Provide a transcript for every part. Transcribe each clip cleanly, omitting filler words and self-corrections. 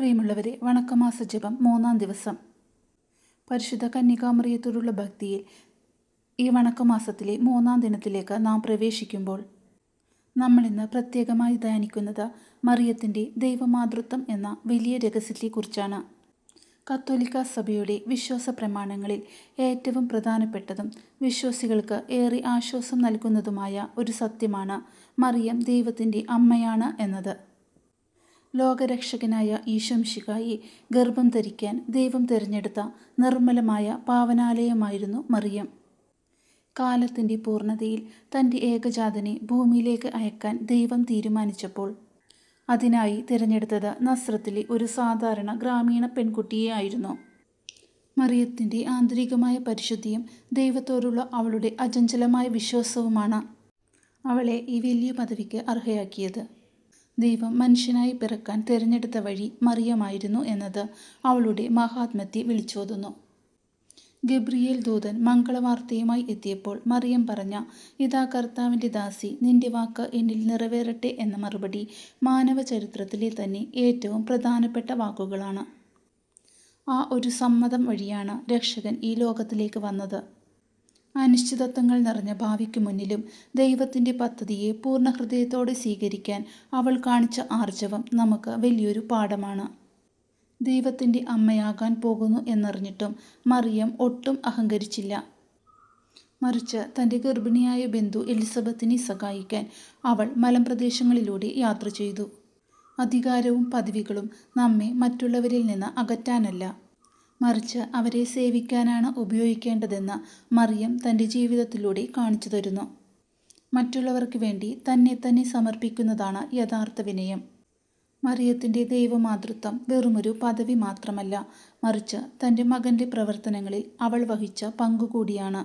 പ്രിയമുള്ളവരെ, വണക്കമാസ ജപം 3-ാം ദിവസം. പരിശുദ്ധ കന്യകാമറിയത്തോടുള്ള ഭക്തിയിൽ ഈ വണക്കമാസത്തിലെ 3-ാം ദിനത്തിലേക്ക് നാം പ്രവേശിക്കുമ്പോൾ നമ്മളിന്ന് പ്രത്യേകമായി ധ്യാനിക്കുന്നത് മറിയത്തിൻ്റെ ദൈവമാതൃത്വം എന്ന വലിയ രഹസ്യത്തെക്കുറിച്ചാണ്. കത്തോലിക്ക സഭയുടെ വിശ്വാസ പ്രമാണങ്ങളിൽ ഏറ്റവും പ്രധാനപ്പെട്ടതും വിശ്വാസികൾക്ക് ഏറെ ആശ്വാസം നൽകുന്നതുമായ ഒരു സത്യമാണ് മറിയം ദൈവത്തിൻ്റെ അമ്മയാണ് എന്നത്. ലോകരക്ഷകനായ ഈശോ മിശിഹായെ ഗർഭം ധരിക്കാൻ ദൈവം തിരഞ്ഞെടുത്ത നിർമ്മലമായ പാവനാലയമായിരുന്നു മറിയം. കാലത്തിൻ്റെ പൂർണ്ണതയിൽ തൻ്റെ ഏകജാതനെ ഭൂമിയിലേക്ക് അയക്കാൻ ദൈവം തീരുമാനിച്ചപ്പോൾ അതിനായി തിരഞ്ഞെടുത്തത് നസ്രത്തിലെ ഒരു സാധാരണ ഗ്രാമീണ പെൺകുട്ടിയെ ആയിരുന്നു. മറിയത്തിൻ്റെ ആന്തരികമായ പരിശുദ്ധിയും ദൈവത്തോടുള്ള അവളുടെ അചഞ്ചലമായ വിശ്വാസവുമാണ് അവളെ ഈ വലിയ പദവിക്ക് അർഹയാക്കിയത്. ദൈവം മനുഷ്യനായി പിറക്കാൻ തിരഞ്ഞെടുത്ത വഴി മറിയമായിരുന്നു എന്നത് അവളുടെ മഹാത്മ്യത്തെ വിളിച്ചോതുന്നു. ഗബ്രിയേൽ ദൂതൻ മംഗളവാർത്തയുമായി എത്തിയപ്പോൾ മറിയം പറഞ്ഞ "ഇതാ കർത്താവിൻ്റെ ദാസി, നിന്റെ വാക്ക് എന്നിൽ നിറവേറട്ടെ" എന്ന മറുപടി മാനവ ചരിത്രത്തിലെ തന്നെ ഏറ്റവും പ്രധാനപ്പെട്ട വാക്കുകളാണ്. ആ ഒരു സമ്മതം വഴിയാണ് രക്ഷകൻ ഈ ലോകത്തിലേക്ക് വന്നത്. അനിശ്ചിതത്വങ്ങൾ നിറഞ്ഞ ഭാവിക്ക് മുന്നിലും ദൈവത്തിൻ്റെ പദ്ധതിയെ പൂർണ്ണ ഹൃദയത്തോടെ സ്വീകരിക്കാൻ അവൾ കാണിച്ച ആർജവം നമുക്ക് വലിയൊരു പാഠമാണ്. ദൈവത്തിൻ്റെ അമ്മയാകാൻ പോകുന്നു എന്നറിഞ്ഞിട്ടും മറിയം ഒട്ടും അഹങ്കരിച്ചില്ല. മറിച്ച് തൻ്റെ ഗർഭിണിയായ ബന്ധു എലിസബത്തിനെ സഹായിക്കാൻ അവൾ മലമ്പ്രദേശങ്ങളിലൂടെ യാത്ര ചെയ്തു. അധികാരവും പദവികളും നമ്മെ മറ്റുള്ളവരിൽ നിന്ന് അകറ്റാനല്ല, മറിച്ച് അവരെ സേവിക്കാനാണ് ഉപയോഗിക്കേണ്ടതെന്ന് മറിയം തൻ്റെ ജീവിതത്തിലൂടെ കാണിച്ചു തരുന്നു. മറ്റുള്ളവർക്ക് വേണ്ടി തന്നെ സമർപ്പിക്കുന്നതാണ് യഥാർത്ഥ വിനയം. മറിയത്തിൻ്റെ ദൈവമാതൃത്വം വെറുമൊരു പദവി മാത്രമല്ല, മറിച്ച് തൻ്റെ മകൻ്റെ പ്രവർത്തനങ്ങളിൽ അവൾ വഹിച്ച പങ്കുകൂടിയാണ്.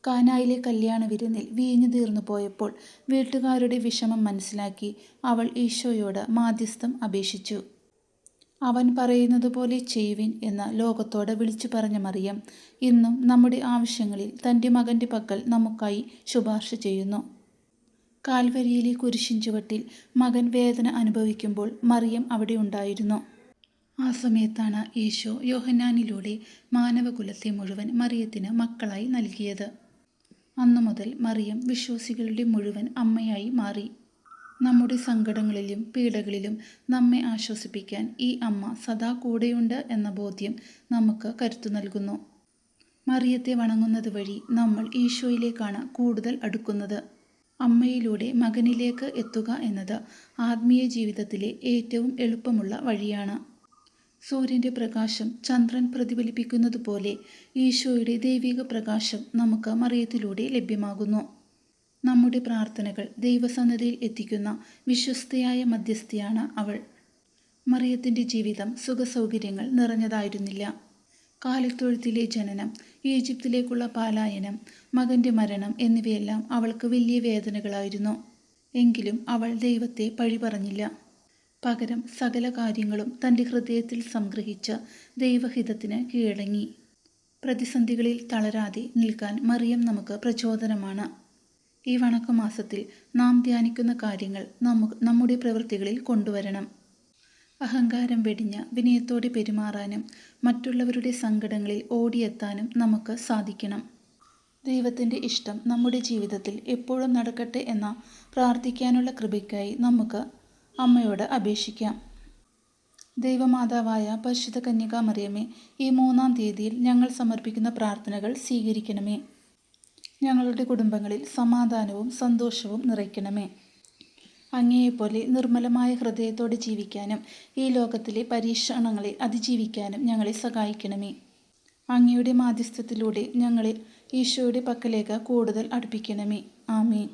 കാനായിലെ കല്യാണ വിരുന്നിൽ വീഞ്ഞു തീർന്നു പോയപ്പോൾ വീട്ടുകാരുടെ വിഷമം മനസ്സിലാക്കി അവൾ ഈശോയോട് മാധ്യസ്ഥം അപേക്ഷിച്ചു. അവൻ പറയുന്നത് പോലെ ചെയ്യുവിൻ എന്ന് ലോകത്തോട് വിളിച്ചു പറഞ്ഞ മറിയം ഇന്നും നമ്മുടെ ആവശ്യങ്ങളിൽ തൻ്റെ മകൻ്റെ പക്കൽ നമുക്കായി ശുപാർശ ചെയ്യുന്നു. കാൽവരിയിലെ കുരിശിൻ ചുവട്ടിൽ മകൻ വേദന അനുഭവിക്കുമ്പോൾ മറിയം അവിടെ ഉണ്ടായിരുന്നു. ആ സമയത്താണ് ഈശോ യോഹന്നാനിലൂടെ മാനവകുലത്തെ മുഴുവൻ മറിയത്തിന് മക്കളായി നൽകിയത്. അന്നു മുതൽ മറിയം വിശ്വാസികളുടെ മുഴുവൻ അമ്മയായി മാറി. നമ്മുടെ സങ്കടങ്ങളിലും പീഡകളിലും നമ്മെ ആശ്വസിപ്പിക്കാൻ ഈ അമ്മ സദാ കൂടെയുണ്ട് എന്ന ബോധ്യം നമുക്ക് കരുത്തു നൽകുന്നു. മറിയത്തെ വണങ്ങുന്നത് വഴി നമ്മൾ ഈശോയിലേക്കാണ് കൂടുതൽ അടുക്കുന്നത്. അമ്മയിലൂടെ മകനിലേക്ക് എത്തുക എന്നത് ആത്മീയ ജീവിതത്തിലെ ഏറ്റവും എളുപ്പമുള്ള വഴിയാണ്. സൂര്യൻ്റെ പ്രകാശം ചന്ദ്രൻ പ്രതിഫലിപ്പിക്കുന്നത് പോലെ ഈശോയുടെ ദൈവിക പ്രകാശം നമുക്ക് മറിയത്തിലൂടെ ലഭ്യമാകുന്നു. നമ്മുടെ പ്രാർത്ഥനകൾ ദൈവസന്നിധിയിൽ എത്തിക്കുന്ന വിശ്വസ്തയായ മധ്യസ്ഥയാണ് അവൾ. മറിയത്തിൻ്റെ ജീവിതം സുഖസൗകര്യങ്ങൾ നിറഞ്ഞതായിരുന്നില്ല. കാലിത്തൊഴുത്തിലെ ജനനം, ഈജിപ്തിലേക്കുള്ള പലായനം, മകൻ്റെ മരണം എന്നിവയെല്ലാം അവൾക്ക് വലിയ വേദനകളായിരുന്നു. എങ്കിലും അവൾ ദൈവത്തെ പഴി പറഞ്ഞില്ല. പകരം സകല കാര്യങ്ങളും തൻ്റെ ഹൃദയത്തിൽ സംഗ്രഹിച്ച് ദൈവഹിതത്തിന് കീഴടങ്ങി. പ്രതിസന്ധികളിൽ തളരാതെ നിൽക്കാൻ മറിയം നമുക്ക് പ്രചോദനമാണ്. ഈ വണക്കമാസത്തിൽ നാം ധ്യാനിക്കുന്ന കാര്യങ്ങൾ നമ്മുടെ പ്രവൃത്തികളിൽ കൊണ്ടുവരണം. അഹങ്കാരം വെടിഞ്ഞ് വിനയത്തോടെ പെരുമാറാനും മറ്റുള്ളവരുടെ സങ്കടങ്ങളിൽ ഓടിയെത്താനും നമുക്ക് സാധിക്കണം. ദൈവത്തിൻ്റെ ഇഷ്ടം നമ്മുടെ ജീവിതത്തിൽ എപ്പോഴും നടക്കട്ടെ എന്ന പ്രാർത്ഥിക്കാനുള്ള കൃപയ്ക്കായി നമുക്ക് അമ്മയോട് അപേക്ഷിക്കാം. ദൈവമാതാവായ പരിശുദ്ധ കന്യകാമറിയമേ, ഈ 3-ാം തീയതിയിൽ ഞങ്ങൾ സമർപ്പിക്കുന്ന പ്രാർത്ഥനകൾ സ്വീകരിക്കണമേ. ഞങ്ങളുടെ കുടുംബങ്ങളിൽ സമാധാനവും സന്തോഷവും നിറയ്ക്കണമേ. അങ്ങയെപ്പോലെ നിർമ്മലമായ ഹൃദയത്തോടെ ജീവിക്കാനും ഈ ലോകത്തിലെ പരീക്ഷണങ്ങളെ അതിജീവിക്കാനും ഞങ്ങളെ സഹായിക്കണമേ. അങ്ങയുടെ മാധ്യസ്ഥത്തിലൂടെ ഞങ്ങളെ ഈശോയുടെ പക്കലേക്ക് കൂടുതൽ അടുപ്പിക്കണമേ. ആമേൻ.